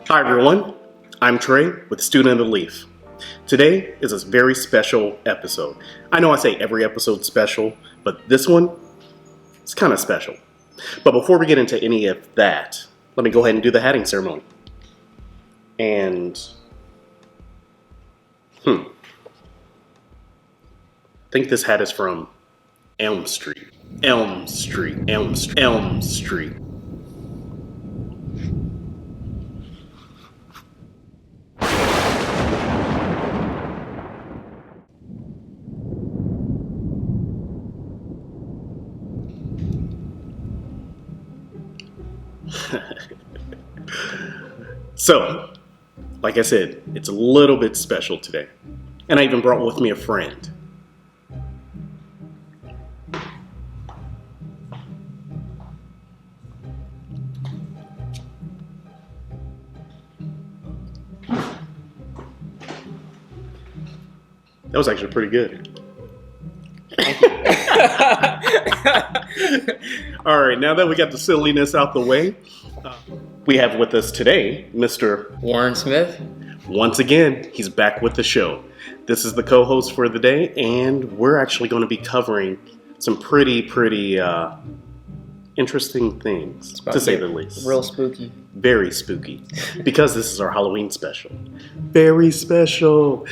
Hi everyone, I'm Trey with Student of the Leaf. Today is a very special episode. I know I say every episode's special, but this one is kind of special. But before we get into any of that, let me go ahead and do the hatting ceremony. And, I think this hat is from Elm Street. Elm Street. Elm Street. Elm Street. So, like I said, it's a little bit special today. And I even brought with me a friend. That was actually pretty good. All right, now that we got the silliness out the way, we have with us today Mr. Warren Smith. Once again, he's back with the show. This is the co-host for the day, and we're actually going to be covering some pretty interesting things, to say the least. Real spooky. Very spooky, because this is our Halloween special. Very special.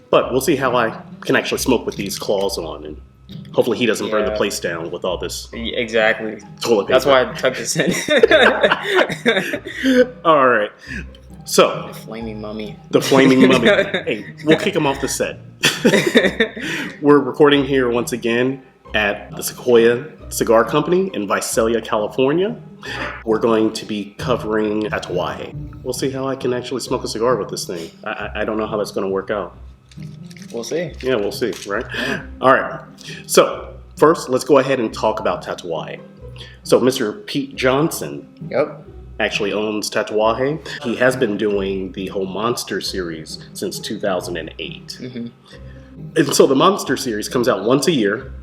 But we'll see how I can actually smoke with these claws on, and hopefully he doesn't burn the place down with all this Exactly. toilet paper. That's why I tucked this in. All right. So. The flaming mummy. The flaming mummy. Hey, we'll kick him off the set. We're recording here once again at the Sequoia Cigar Company in Visalia, California. We're going to be covering Tatuaje. We'll see how I can actually smoke a cigar with this thing. I don't know how that's going to work out. We'll see. Yeah, we'll see, right? Yeah. All right. So, first, let's go ahead and talk about Tatuaje. So, Mr. Pete Johnson actually owns Tatuaje. He has been doing the whole Monster series since 2008. Mm-hmm. And so, the Monster series comes out once a year.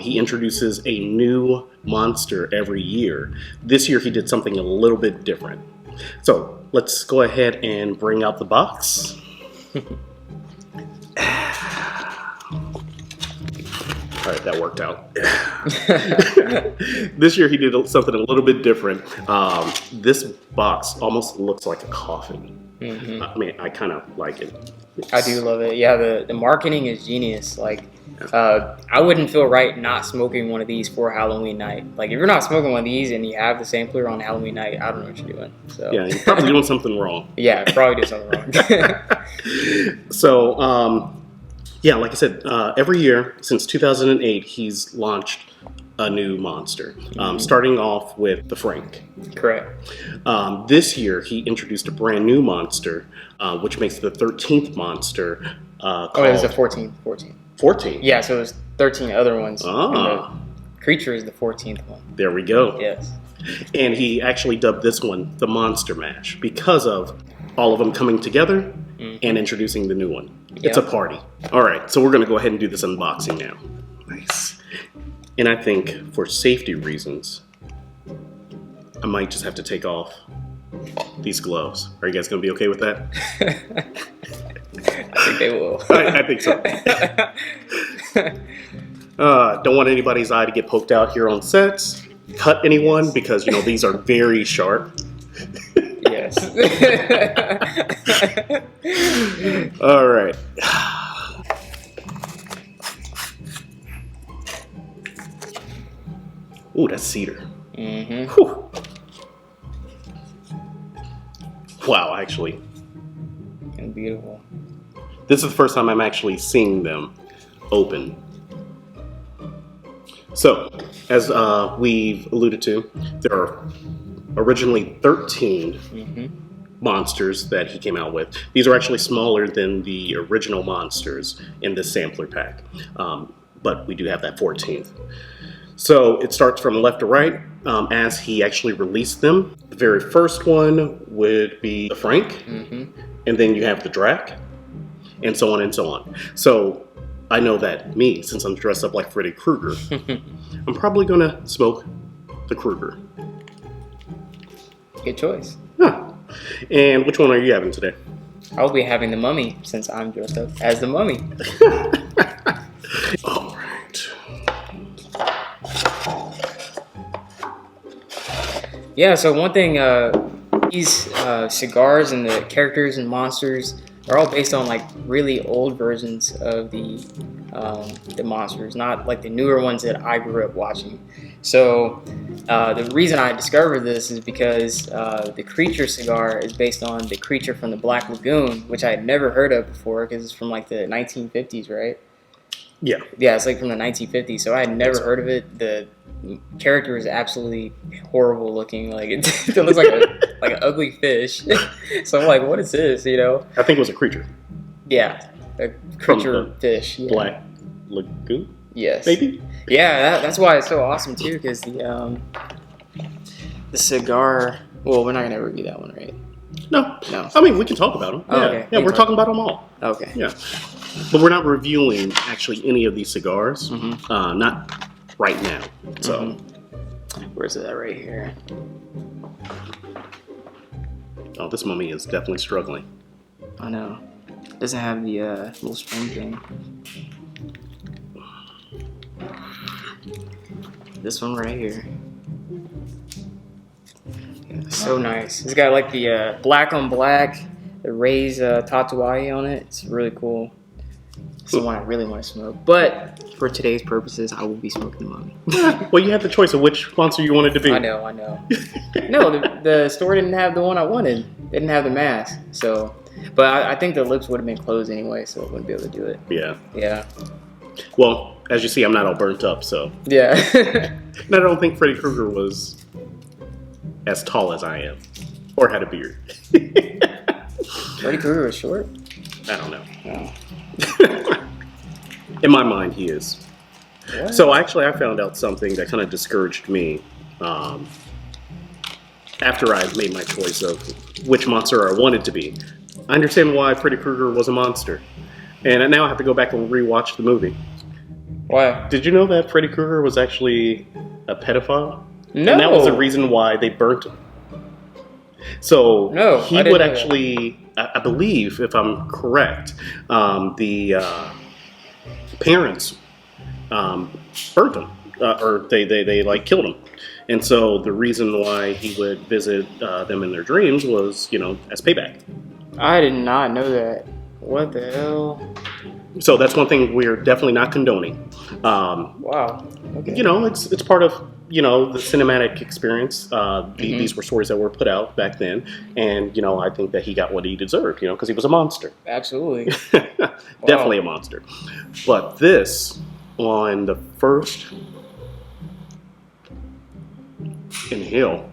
He introduces a new monster every year. This year, he did something a little bit different. So, let's go ahead and bring out the box. All right, that worked out. This year he did something a little bit different. This box almost looks like a coffin. Mm-hmm. I mean, I kind of like it. I do love it. Yeah, the marketing is genius. Like, I wouldn't feel right not smoking one of these for Halloween night. Like, if you're not smoking one of these and you have the sampler on Halloween night, I don't know what you're doing. So. Yeah, you're probably doing something wrong. Yeah, probably doing something wrong. So, yeah, like I said, every year since 2008, he's launched a new monster, starting off with the Frank. Correct. This year, he introduced a brand new monster, which makes the 13th monster. It was the 14th. 14? Yeah, so it was 13 other ones. The creature is the 14th one. There we go. Yes. And he actually dubbed this one the Monster Mash because of all of them coming together and introducing the new one. It's a party. All right, so we're going to go ahead and do this unboxing now. Nice. And I think for safety reasons, I might just have to take off these gloves. Are you guys going to be okay with that? I think they will. I think so. Don't want anybody's eye to get poked out here on sets. Cut anyone because, these are very sharp. Yes. All right. Ooh, that's cedar. Mm-hmm. Whew. Wow, actually. And beautiful. This is the first time I'm actually seeing them open. So, as we've alluded to, there are originally 13 monsters that he came out with. These are actually smaller than the original monsters in this sampler pack, but we do have that 14th. So it starts from left to right as he actually released them. The very first one would be the Frank, and then you have the Drac, and so on and so on. So I know that me, since I'm dressed up like Freddy Krueger, I'm probably going to smoke the Krueger. Good choice. Huh. And which one are you having today? I'll be having the Mummy since I'm dressed up as the Mummy. All right. Yeah, so one thing, these cigars and the characters and monsters are all based on like really old versions of the monsters, not like the newer ones that I grew up watching. So the reason I discovered this is because the Creature cigar is based on the creature from the Black Lagoon, which I had never heard of before because it's from like the 1950s, right? Yeah. Yeah, it's like from the 1950s, so I had never heard of it. The character is absolutely horrible looking, like it looks like an ugly fish. So I'm like, what is this? You know? I think it was a creature. Yeah, a creature fish. Yeah. Black Lagoon. Yes. Maybe. Yeah, that's why it's so awesome too, because the cigar. Well, we're not gonna review that one, right? No. No. I mean, we can talk about them. Oh, Yeah, okay. yeah, we're talking about them all. Okay. Yeah, but we're not reviewing actually any of these cigars. Mm-hmm. Not right now. So, Where's it at? Right here. oh, this mummy is definitely struggling. I know. Doesn't have the little string thing. This one right here. Yeah, so nice. It's got like the black on black, the raised Tatuaje on it. It's really cool. It's the one I really want to smoke. But for today's purposes, I will be smoking the Mummy. Well, you had the choice of which monster you wanted to be. I know. No, the store didn't have the one I wanted. They didn't have the mask. So, but I think the lips would have been closed anyway, so I wouldn't be able to do it. Yeah. Yeah. Well, as you see, I'm not all burnt up, so. Yeah. And I don't think Freddy Krueger was as tall as I am, or had a beard. Freddy Krueger was short? I don't know. Oh. In my mind, he is. What? So actually, I found out something that kind of discouraged me after I made my choice of which monster I wanted to be. I understand why Freddy Krueger was a monster, and now I have to go back and rewatch the movie. Why? Did you know that Freddy Krueger was actually a pedophile? No. And that was the reason why they burnt him. So No, he I didn't would know that. actually, I believe, if I'm correct, the parents burnt him, or they like killed him. And so the reason why he would visit them in their dreams was, as payback. I did not know that. What the hell? So that's one thing we're definitely not condoning. Wow. Okay. It's part of the cinematic experience. These were stories that were put out back then, and I think that he got what he deserved. Because he was a monster. Absolutely. Definitely a monster. But this on the first inhale,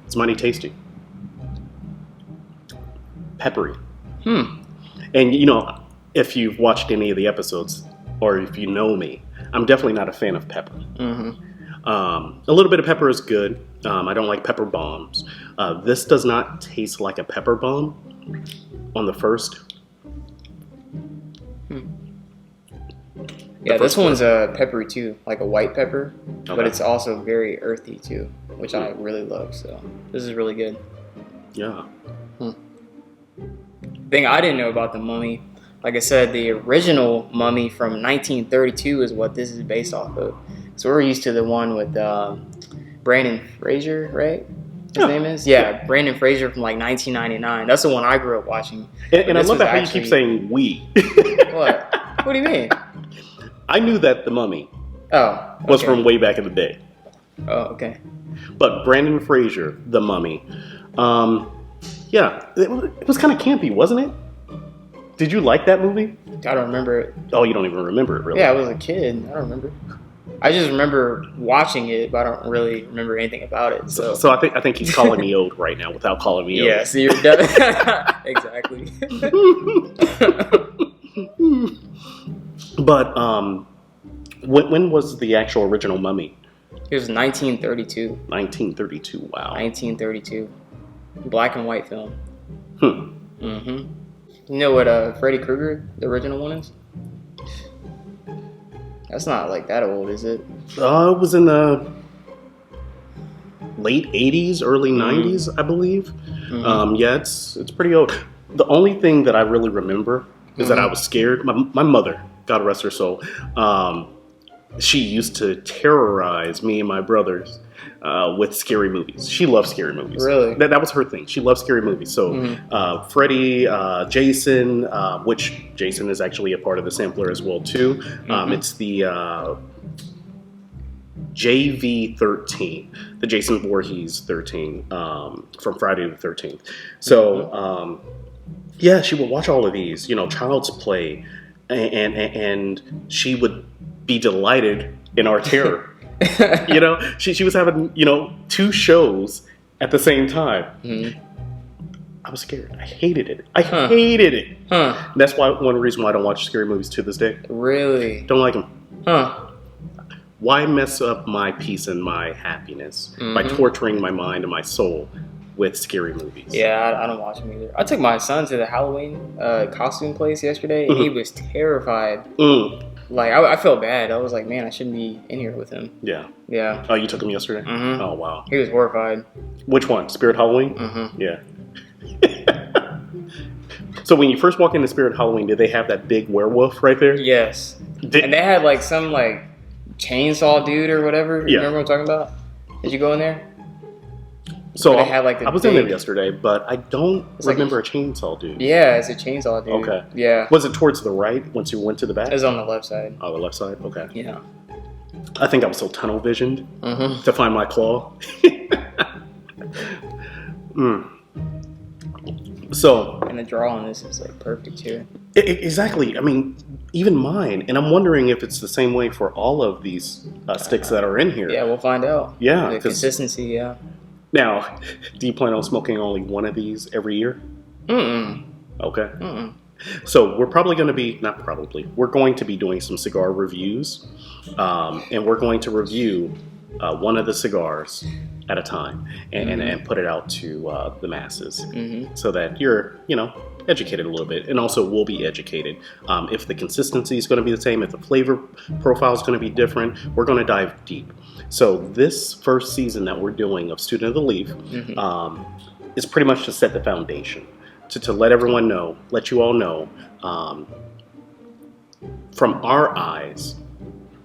it's mighty tasty, peppery. And if you've watched any of the episodes, or if you know me, I'm definitely not a fan of pepper. A little bit of pepper is good. I don't like pepper bombs. This does not taste like a pepper bomb on the first. Yeah, this one's peppery too, like a white pepper, but Okay. it's also very earthy too, which I really love. So this is really good. Yeah. Thing I didn't know about the Mummy, like I said, the original Mummy from 1932 is what this is based off of. So we're used to the one with Brandon Fraser, right? His name is? Yeah, Brandon Fraser from like 1999. That's the one I grew up watching. And I This love was that how you keep saying we. What? What do you mean? I knew that the Mummy Oh. was okay. from way back in the day. Oh, okay. But Brandon Fraser, the Mummy, yeah, it was kind of campy, wasn't it? Did you like that movie? I don't remember it. Oh, you don't even remember it, really? Yeah, I was a kid. I don't remember. I just remember watching it, but I don't really remember anything about it. So I think he's calling me old right now without calling me old. yeah, so you're exactly. But when was the actual original Mummy? It was 1932. 1932. Wow. 1932. Black and white film. Hmm. You know what Freddy Krueger, the original one, is? That's not like that old, is it? It was in the late 80s, early 90s, I believe. Mm-hmm. Yeah, it's pretty old. The only thing that I really remember is that I was scared. My mother, God rest her soul, she used to terrorize me and my brothers with scary movies. She loved scary movies. Really? That was her thing. She loved scary movies. So Freddy, Jason, which Jason is actually a part of the sampler as well too. It's the JV13, the Jason Voorhees 13 from Friday the 13th. So yeah, she would watch all of these, Child's Play, and she would be delighted in our terror. She was having, 2 shows at the same time. I was scared. I hated it. I hated it. That's one reason why I don't watch scary movies to this day. Really? Don't like them. Why mess up my peace and my happiness by torturing my mind and my soul with scary movies? Yeah, I don't watch them either. I took my son to the Halloween costume place yesterday, and he was terrified. Like, I felt bad. I was like, man, I shouldn't be in here with him. Yeah. Yeah. Oh, you took him yesterday? Oh, wow. He was horrified. Which one? Spirit Halloween? Yeah. So when you first walk into Spirit Halloween, did they have that big werewolf right there? Yes. And they had like some like chainsaw dude or whatever. You remember what I'm talking about? Did you go in there? So they had, like, I was in there yesterday, but I don't remember a chainsaw dude. Yeah, it's a chainsaw dude. Okay. Yeah. Was it towards the right once you went to the back? It was on the left side. Oh, the left side? Okay. Yeah. I think I was so tunnel visioned to find my claw. So. And the draw on this is like perfect too. Exactly. I mean, even mine. And I'm wondering if it's the same way for all of these sticks that are in here. Yeah, we'll find out. Yeah. The consistency, yeah. Now, do you plan on smoking only one of these every year? Okay. So we're probably going to be, we're going to be doing some cigar reviews. And we're going to review one of the cigars at a time and put it out to the masses so that you're, educated a little bit. And also we'll be educated. If the consistency is going to be the same, if the flavor profile is going to be different, we're going to dive deep. So this first season that we're doing of Student of the Leaf is pretty much to set the foundation, to let everyone know, let you all know from our eyes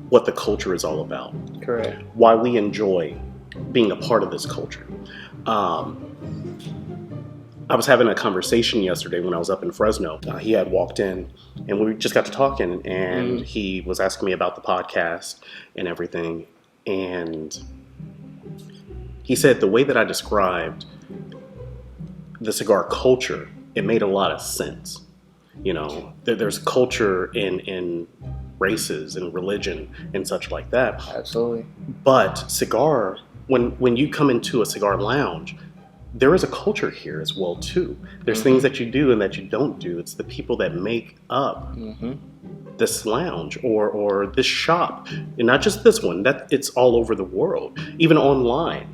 what the culture is all about. Correct. Why we enjoy being a part of this culture. I was having a conversation yesterday when I was up in Fresno. He had walked in and we just got to talking, and he was asking me about the podcast and everything. And he said the way that I described the cigar culture, it made a lot of sense. There's culture in races and religion and such like that. Absolutely. But cigar, when you come into a cigar lounge, there is a culture here as well too. There's things that you do and that you don't do. It's the people that make up this lounge or this shop, and not just this one. That it's all over the world, even online.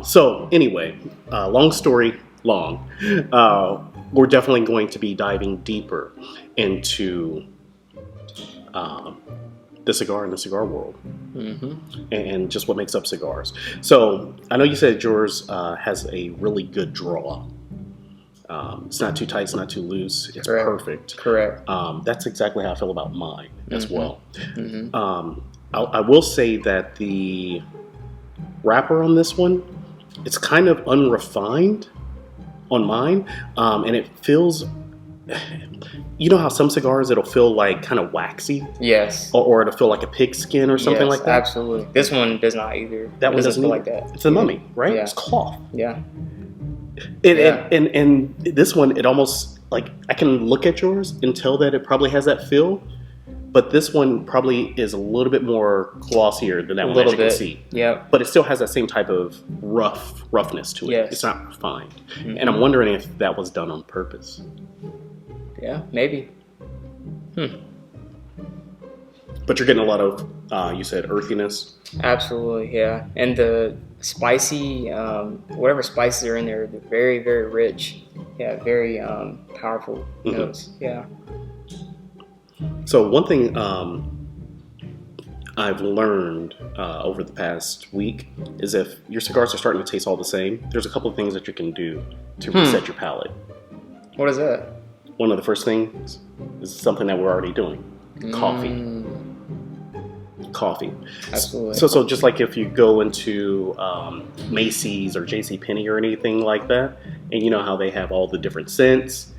So anyway, long story long. We're definitely going to be diving deeper into the cigar and the cigar world, and just what makes up cigars. So I know you said yours has a really good draw. It's not too tight, it's not too loose. It's perfect. Correct. That's exactly how I feel about mine as well. I will say that the wrapper on this one, it's kind of unrefined on mine, and it feels. You know how some cigars it'll feel like kind of waxy? Yes. Or it'll feel like a pig skin or something like that? Absolutely. This one does not either. That one doesn't feel like that. It's a mummy, right? Yeah. It's cloth. Yeah. And this one, it almost, like, I can look at yours and tell that it probably has that feel, but this one probably is a little bit more glossier than that one, as you can see. Yeah. But it still has that same type of roughness to it. Yes. It's not refined. And I'm wondering if that was done on purpose. Yeah, maybe. But you're getting a lot of, you said, earthiness. Absolutely, yeah. And the spicy, whatever spices are in there, they're very, very rich. Yeah, very powerful notes. Yeah. So one thing I've learned over the past week is if your cigars are starting to taste all the same, there's a couple of things that you can do to reset your palate. What is that? One of the first things is something that we're already doing. Coffee. Absolutely. So just like if you go into Macy's or JCPenney or anything like that, and you know how they have all the different scents,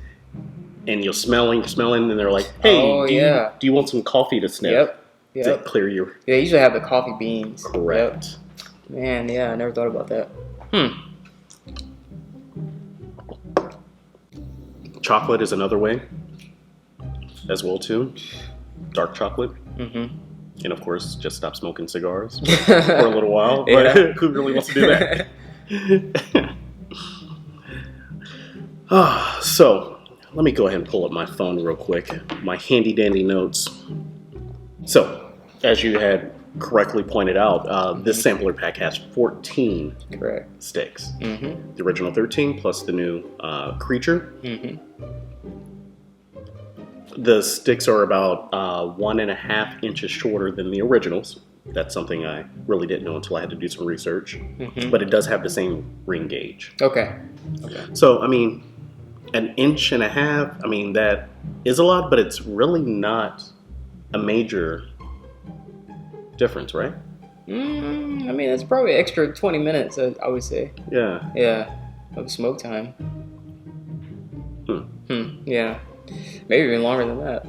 and you're smelling, and they're like, hey, do you want some coffee to sniff? Yep. To clear your... Yeah, they usually have the coffee beans. Correct. Yep. Man, yeah, I never thought about that. Chocolate is another way as well too. Dark chocolate. And of course, just stop smoking cigars for a little while. But who really wants to do that? So let me go ahead and pull up my phone real quick. My handy dandy notes. So, as you had correctly pointed out, this sampler pack has 14 sticks. The original 13 plus the new Creature. The sticks are about 1.5 inches shorter than the originals. That's something I really didn't know until I had to do some research. But it does have the same ring gauge. Okay. So, I mean, 1.5 inches, I mean, that is a lot, but it's really not a major difference, right? I mean, it's probably extra 20 minutes, I would say. Yeah, of smoke time. Yeah, maybe even longer than that.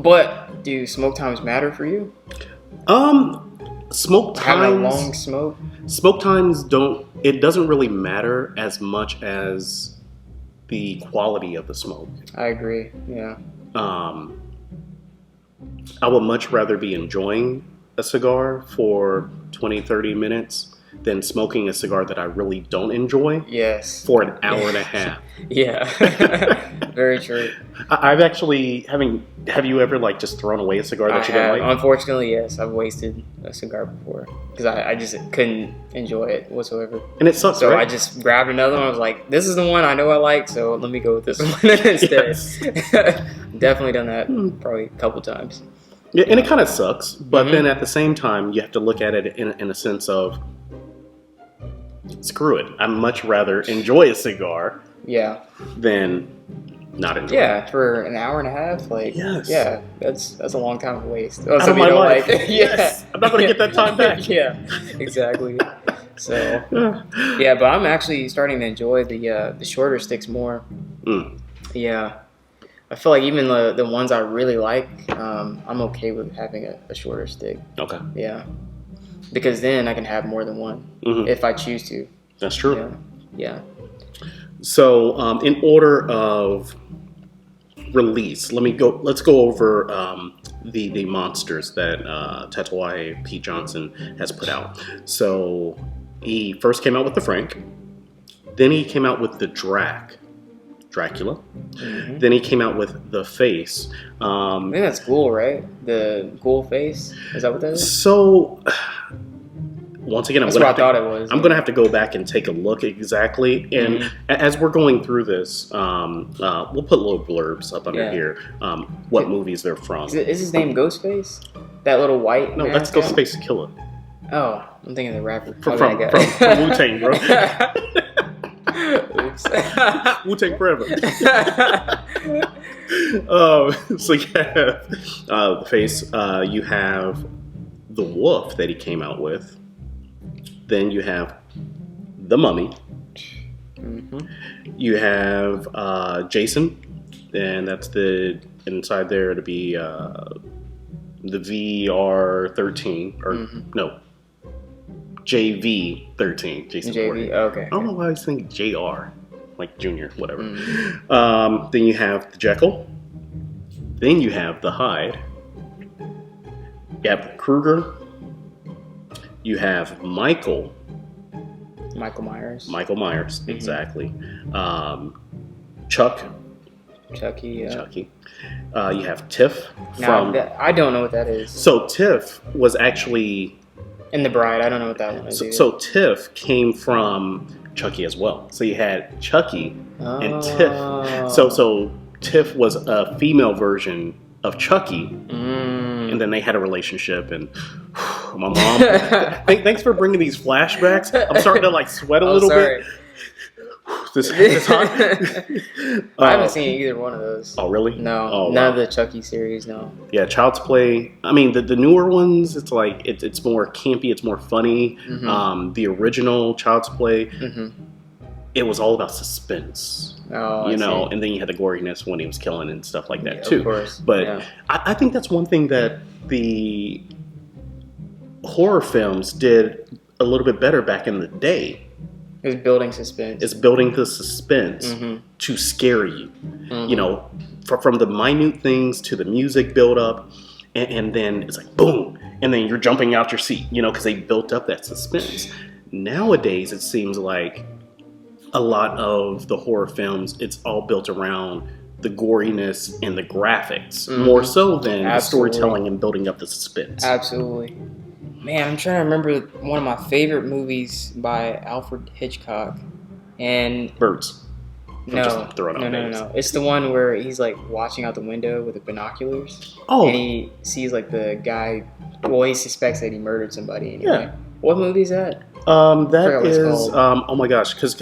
But do smoke times matter for you? Smoke times... Having a long smoke? Smoke times don't... It doesn't really matter as much as the quality of the smoke. I agree, yeah. I would much rather be enjoying a cigar for 20, 30 minutes than smoking a cigar that I really don't enjoy for an hour and a half. Very true. I've actually, have you ever like just thrown away a cigar that you didn't like? Unfortunately, yes. I've wasted a cigar before because I just couldn't enjoy it whatsoever. And it sucks, So right? I just grabbed another one. I was like, this is the one I know I like, so let me go with this one instead. Definitely done that probably a couple times. Yeah, and it kind of sucks, but then at the same time, you have to look at it in a sense of, screw it. I'd much rather enjoy a cigar than not enjoy it. For an hour and a half, that's a long time to waste. Out of my life. I'm not going to get that time back. Exactly. So, but I'm actually starting to enjoy the shorter sticks more. Yeah. I feel like even the ones I really like, I'm okay with having a shorter stick. Okay. Yeah. Because then I can have more than one if I choose to. That's true. Yeah. So, in order of release, let's go over the monsters that Tatuaje Pete Johnson has put out. So, he first came out with the Frank. Then he came out with the Dracula. Then he came out with the face. I think that's Ghoul, right? The Ghoul face? Is that what that is? So, once again, I'm going to have to go back and take a look exactly. And as we're going through this, we'll put little blurbs up under here. What movies they're from. Is his name Ghostface? That little white? No, that's Ghostface Killer. Oh, I'm thinking of the rapper. From Wu-Tang, bro. Oops. Wu-Tang forever. So you have the face. You have the Wolf that he came out with. Then you have the Mummy. You have Jason, and that's the inside there to be the VR13 or no. JV13, Jason JV, okay. I don't know why I was thinking JR, like Junior, whatever. Then you have the Jekyll. Then you have the Hyde. You have the Krueger. You have Michael Myers, exactly. Chucky. You have Tiff. I don't know what that is. So Tiff was actually... In The Bride, I don't know what that one is. So Tiff came from Chucky as well. So you had Chucky and Tiff. So Tiff was a female version of Chucky, and then they had a relationship. And my mom, thanks for bringing these flashbacks. I'm starting to like sweat a little bit. This hot. I haven't seen either one of those. Oh, really? No, oh, none of the Chucky series. No. Yeah, Child's Play. I mean, the newer ones, it's like it's more campy, it's more funny. The original Child's Play, it was all about suspense. Oh, you know, and then you had the goriness when he was killing and stuff like that too. Of course. But I think that's one thing that the horror films did a little bit better back in the day. It's building suspense. It's building the suspense to scare you. You know, from the minute things to the music build up, and then it's like boom, and then you're jumping out your seat. You know, because they built up that suspense. Nowadays, it seems like a lot of the horror films, it's all built around the goriness and the graphics more so than the storytelling and building up the suspense. Absolutely. Man, I'm trying to remember one of my favorite movies by Alfred Hitchcock, and Birds. No. It's the one where he's like watching out the window with the binoculars. Oh. And he sees like the guy. Well, he suspects that he murdered somebody. Anyway. Yeah. What movie is that? That is. Oh my gosh, because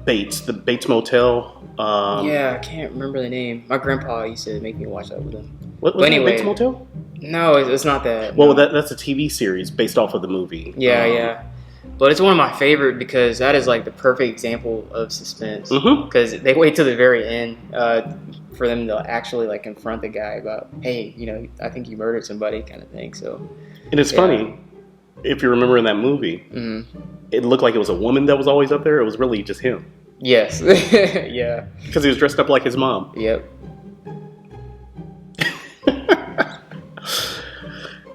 Bates, the Bates Motel. Yeah, I can't remember the name. My grandpa used to make me watch that with him. What was Bates Motel? No, it's not that. Well, that's a TV series based off of the movie. Yeah. But it's one of my favorite because that is like the perfect example of suspense. Because they wait till the very end for them to actually like confront the guy about, hey, you know, I think you murdered somebody, kind of thing. So. And it's funny, if you remember in that movie, it looked like it was a woman that was always up there. It was really just him. Yes. Yeah. Because he was dressed up like his mom. Yep.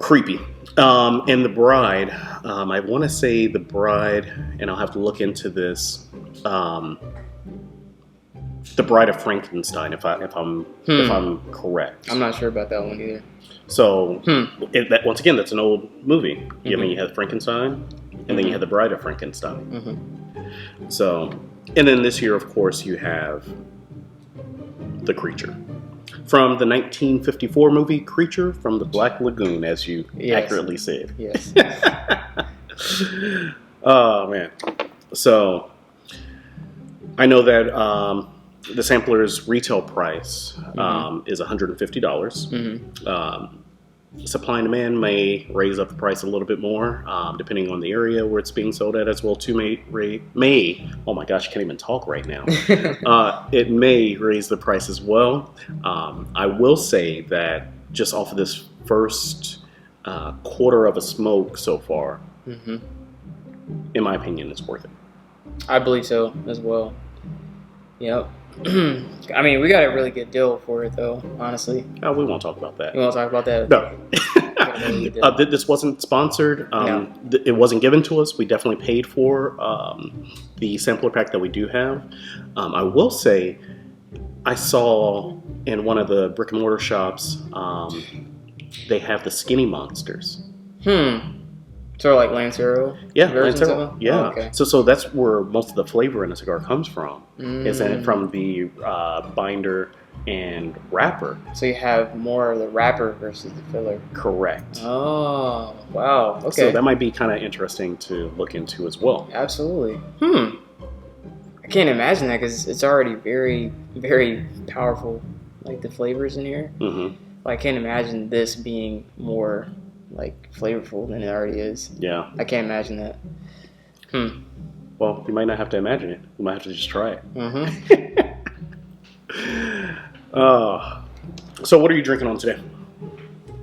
Creepy. And The Bride, I want to say The Bride, and I'll have to look into this. The Bride of Frankenstein, if I'm correct. I'm not sure about that one either. So, once again, that's an old movie. I mean, you had Frankenstein, and then you had The Bride of Frankenstein. So, and then this year, of course, you have The Creature. From the 1954 movie Creature from the Black Lagoon, as you accurately said. Yes. Oh, man. So, I know that the sampler's retail price is $150. Supply and demand may raise up the price a little bit more, depending on the area where it's being sold at as well. Oh my gosh, I can't even talk right now. It may raise the price as well. I will say that just off of this first quarter of a smoke so far, in my opinion, it's worth it. I believe so as well. Yep. I mean, we got a really good deal for it, though, honestly. Oh, we won't talk about that. You want to talk about that? No. This wasn't sponsored. It wasn't given to us. We definitely paid for the sampler pack that we do have. I will say, I saw in one of the brick and mortar shops, they have the Skinny Monsters. Sort of like Lancero? Yeah, Lancero. Yeah. Oh, okay. So that's where most of the flavor in a cigar comes from. Is in it from the binder and wrapper. So you have more of the wrapper versus the filler. Correct. Oh, wow. Okay. So that might be kind of interesting to look into as well. Absolutely. I can't imagine that because it's already very, very powerful, like the flavors in here. I can't imagine this being more like flavorful than it already is. Yeah. I can't imagine that. Well, you might not have to imagine it. You might have to just try it. So what are you drinking on today?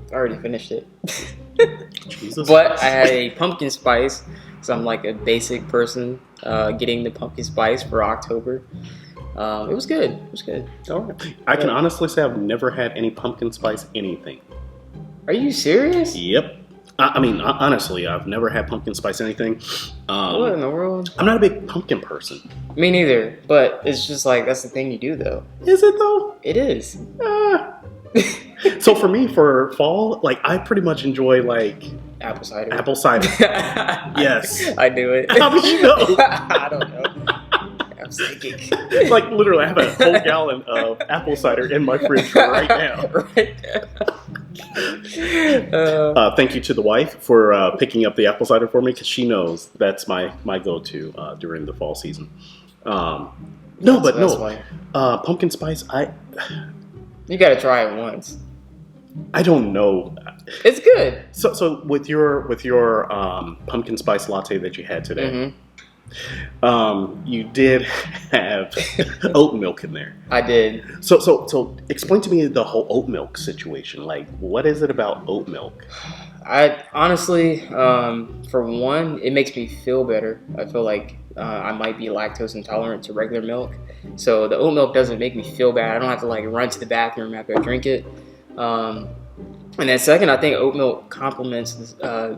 I already finished it. Jesus. But I had a pumpkin spice, so I'm like a basic person getting the pumpkin spice for October. It was good. It was good. All right. I can honestly say I've never had any pumpkin spice anything. Are you serious? Yep. I mean, honestly, I've never had pumpkin spice anything. What in the world? I'm not a big pumpkin person. Me neither. But it's just like, that's the thing you do, though. Is it, though? It is. So for me, for fall, like, I pretty much enjoy, like... Apple cider. Apple cider. Yes. I do it. How did you know? I don't know. psychic. Like literally, I have a whole gallon of apple cider in my fridge right now. Thank you to the wife for picking up the apple cider for me, because she knows that's my go-to during the fall season. Pumpkin spice. You gotta try it once. I don't know. It's good. So with your pumpkin spice latte that you had today, you did have oat milk in there. I did. So explain to me the whole oat milk situation. Like, what is it about oat milk? I honestly, for one, it makes me feel better. I feel like I might be lactose intolerant to regular milk, so the oat milk doesn't make me feel bad. I don't have to like run to the bathroom after I drink it. And then second, I think oat milk complements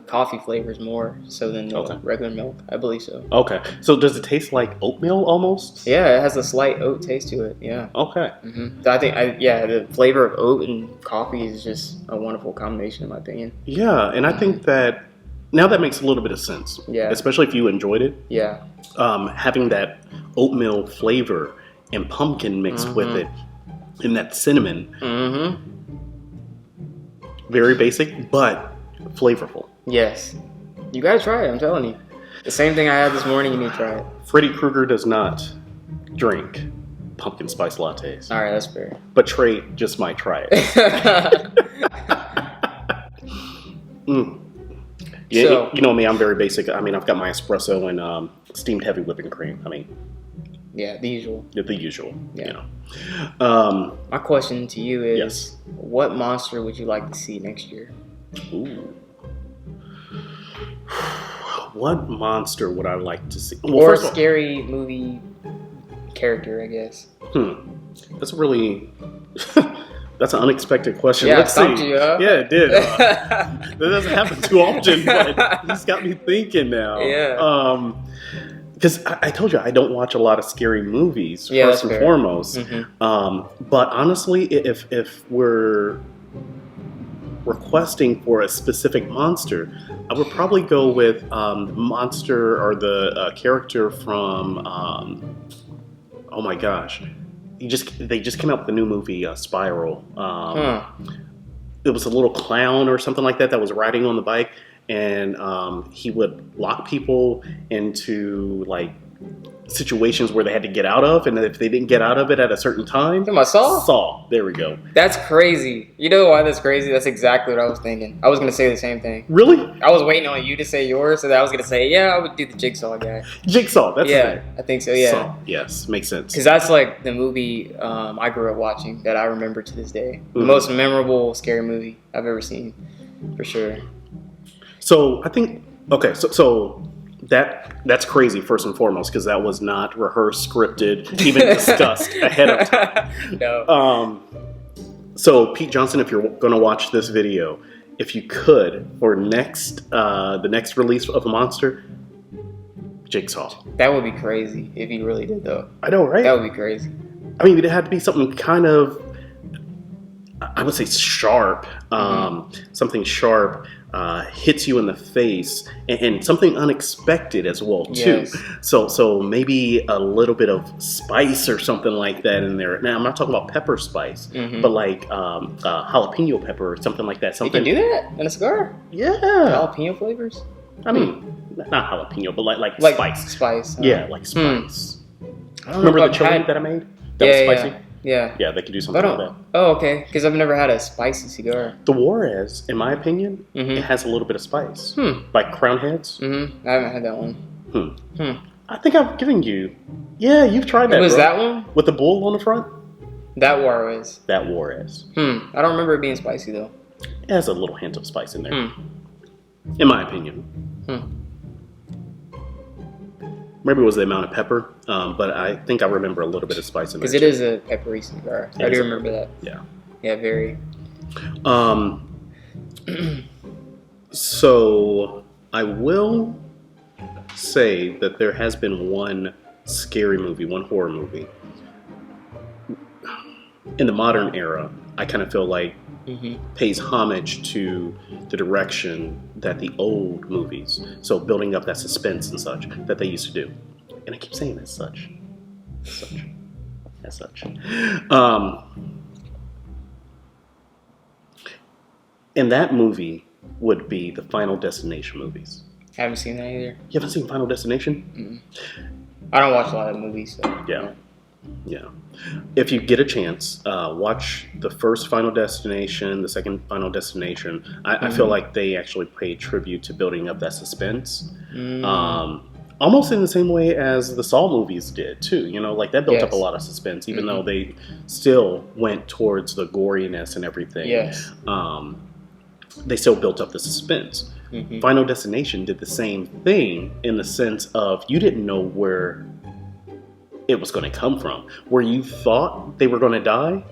coffee flavors more so than regular milk. I believe so. Okay. So does it taste like oatmeal almost? Yeah, it has a slight oat taste to it. Yeah. Okay. So I think, the flavor of oat and coffee is just a wonderful combination, in my opinion. Yeah, and I think that now that makes a little bit of sense. Yeah. Especially if you enjoyed it. Yeah. Having that oatmeal flavor and pumpkin mixed with it, and that cinnamon. Very basic, but flavorful. Yes. You gotta try it, I'm telling you. The same thing I had this morning, you need to try it. Freddy Krueger does not drink pumpkin spice lattes. Alright, that's fair. But Trey just might try it. Yeah, So, you know me, I'm very basic. I mean, I've got my espresso and steamed heavy whipping cream. I mean, yeah, the usual. the usual, Yeah. you know. My question to you is, Yes. what monster would you like to see next year? Ooh. What monster would I like to see? Well, Or a first of all- scary movie character, I guess. That's really... That's an unexpected question. Yeah, Let's see. stumped you, huh? Yeah, it did. That doesn't happen too often, but he's got me thinking now. Yeah. Because I told you I don't watch a lot of scary movies, Yeah, first that's and fair. foremost. But honestly, if we're requesting for a specific monster, I would probably go with the monster or the character from oh my gosh, they just came out with the new movie Spiral. It was a little clown or something like that was riding on the bike, and he would lock people into like situations where they had to get out of, and if they didn't get out of it at a certain time, Am I Saw? Saw. There we go. That's crazy. You know why that's crazy? That's exactly what I was thinking. I was going to say the same thing. Really? I was waiting on you to say yours, so that I was going to say, yeah, I would do the Jigsaw guy. Jigsaw. That's Yeah, the name. I think so, yeah. Saw. Yes, makes sense. Because that's like the movie I grew up watching that I remember to this day. The most memorable scary movie I've ever seen, for sure. So I think so that's crazy first and foremost, because that was not rehearsed, scripted, even discussed ahead of time. No. So Pete Johnson, if you're going to watch this video, if you could, for the next release of a monster, Jigsaw. That would be crazy if you really did, though. I know, right? That would be crazy. I mean, it had to be something kind of, I would say, sharp. Something sharp hits you in the face, and something unexpected as well too. Yes. So maybe a little bit of spice or something like that in there. Now I'm not talking about pepper spice, but like jalapeno pepper or something like that. You Something. can do that in a cigar? Yeah. Jalapeno flavors? I mean, not jalapeno, but like spice. Spice. Yeah, like spice. I don't Remember know the if I've chili had- that I made? That was spicy. Yeah. Yeah, they could do But something I like don't. that. Oh, okay. Because I've never had a spicy cigar. The Juarez, in my opinion, it has a little bit of spice. Like Crown Heads. I haven't had that one. I think I've given you. Yeah, you've tried that. Was bro. that one? With the bull on the front? That Juarez. That Juarez. I don't remember it being spicy though. It has a little hint of spice in there. In my opinion. Maybe it was the amount of pepper, but I think I remember a little bit of spice in there. Because it is a peppery cigar. I It is do a- remember that. Yeah. Yeah, very. So I will say that there has been one scary movie, one horror movie. In the modern era, I kind of feel like pays homage to the direction that the old movies, so building up that suspense and such, that they used to do. And I keep saying as such. As such. And that movie would be the Final Destination movies. I haven't seen that either. You haven't seen Final Destination? I don't watch a lot of movies. So. Yeah. If you get a chance, watch the first Final Destination, the second Final Destination. I feel like they actually paid tribute to building up that suspense. Almost in the same way as the Saw movies did, too. You know, like that built up a lot of suspense, even though they still went towards the goriness and everything. Yes. They still built up the suspense. Final Destination did the same thing in the sense of you didn't know where it was going to come from. Where you thought they were going to die,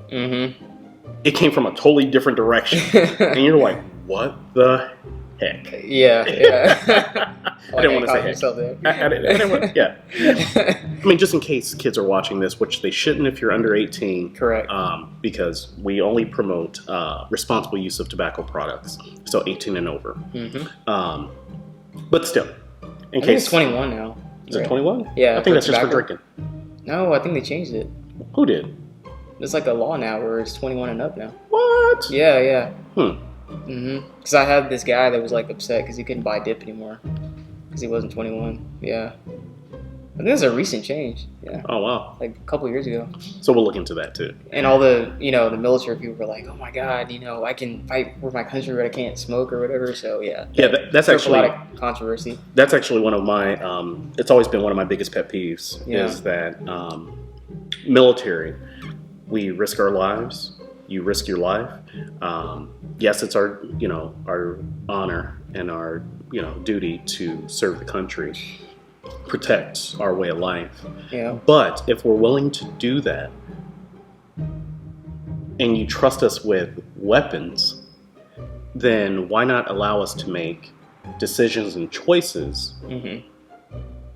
it came from a totally different direction. And you're like, what the heck? Yeah. I didn't want to say heck. I didn't want, I mean, just in case kids are watching this, which they shouldn't if you're under 18. Correct. Because we only promote responsible use of tobacco products. So 18 and over. But still, in case it's 21 now. Is it 21? Yeah. I think that's just for drinking. No, I think they changed it. Who did? There's like a law now where it's 21 and up now. What? Yeah. Because I had this guy that was like upset because he couldn't buy dip anymore because he wasn't 21. Yeah. I think it's a recent change. Yeah. Oh, wow. Like a couple years ago. So we'll look into that too. And all the, the military people were like, oh my God, I can fight for my country, but I can't smoke or whatever. So yeah. Yeah, that's actually a lot of controversy. That's actually one of my, it's always been one of my biggest pet peeves is that military, we risk our lives. You risk your life. Yes, it's our, our honor and our, duty to serve the country, protect our way of life. Yeah. But if we're willing to do that, and you trust us with weapons, then why not allow us to make decisions and choices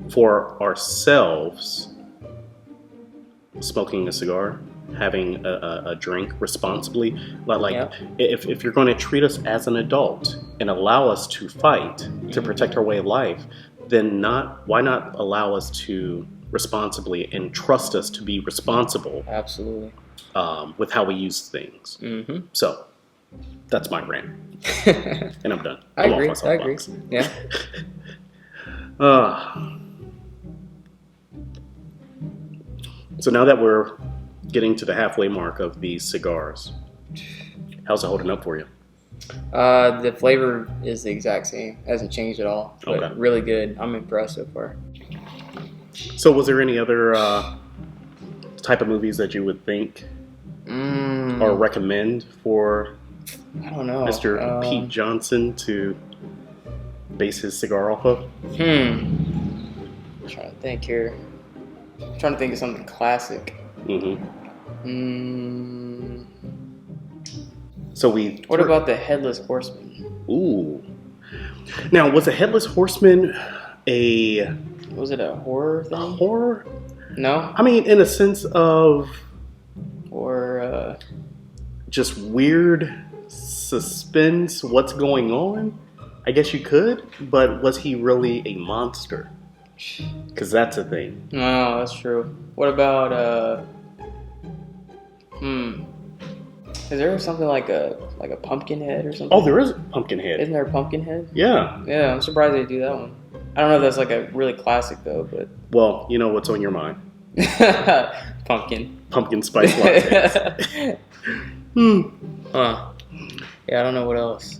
for ourselves, smoking a cigar, having a drink responsibly. If you're going to treat us as an adult and allow us to fight to protect our way of life, then why not allow us to responsibly and trust us to be responsible? Absolutely. With how we use things. So that's my rant. And I'm done. I agree. Yeah. So now that we're getting to the halfway mark of these cigars, how's it holding up for you? The flavor is the exact same. Hasn't changed at all. But Okay. really good. I'm impressed so far. So was there any other type of movies that you would think or recommend for I don't know. Mr. Pete Johnson to base his cigar off of? I'm trying to think here. I'm trying to think of something classic. So what about the Headless Horseman? Ooh. Now, was a Headless Horseman Was it a horror thing? A horror? No. I mean, in a sense of... Or... just weird suspense, what's going on? I guess you could, but was he really a monster? Because that's a thing. No, that's true. What about... Is there something like a pumpkin head or something? Oh, there is a pumpkin head. Isn't there a pumpkin head? Yeah. Yeah, I'm surprised they do that one. I don't know if that's like a really classic though, but... Well, you know what's on your mind. Pumpkin. Pumpkin spice lattes. Yeah, I don't know what else.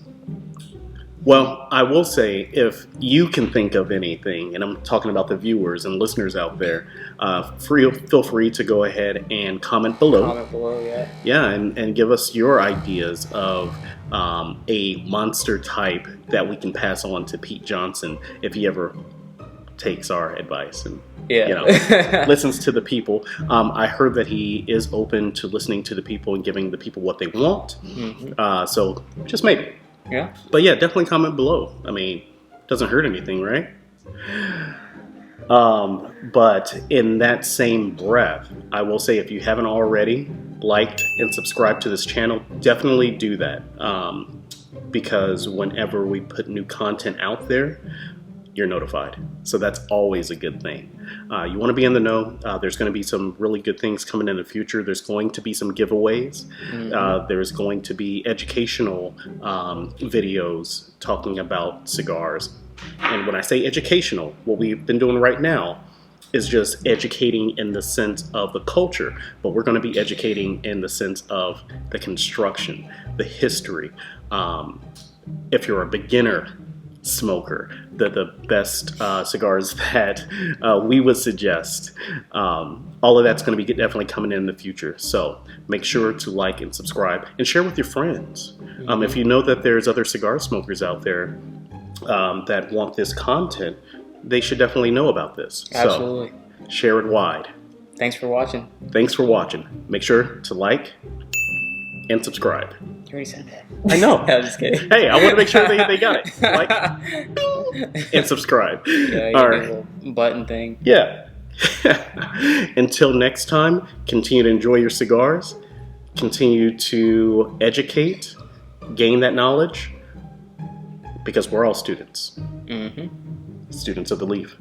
Well, I will say, if you can think of anything, and I'm talking about the viewers and listeners out there, feel free to go ahead and comment below. Comment below, yeah. Yeah, and give us your ideas of a monster type that we can pass on to Pete Johnson if he ever takes our advice and listens to the people. I heard that he is open to listening to the people and giving the people what they want. So just maybe. Yeah. But yeah, definitely comment below. I mean, doesn't hurt anything, right? But in that same breath, I will say, if you haven't already liked and subscribed to this channel, definitely do that. Because whenever we put new content out there, you're notified. So that's always a good thing. You want to be in the know. There's going to be some really good things coming in the future. There's going to be some giveaways. There's going to be educational videos talking about cigars. And when I say educational, what we've been doing right now is just educating in the sense of the culture, but we're going to be educating in the sense of the construction, the history. If you're a beginner smoker, the best cigars that we would suggest, all of that's going to be definitely coming in the future. So make sure to like and subscribe and share with your friends. If you know that there's other cigar smokers out there that want this content, they should definitely know about this. Absolutely. So share it wide. Thanks for watching. Thanks for watching. Make sure to like and subscribe. You already said that. I know. I was just kidding. Hey, I want to make sure they got it. Like and subscribe. Yeah, All a right. little button thing. Yeah. Until next time, continue to enjoy your cigars. Continue to educate, gain that knowledge, because we're all students. Students of the leaf.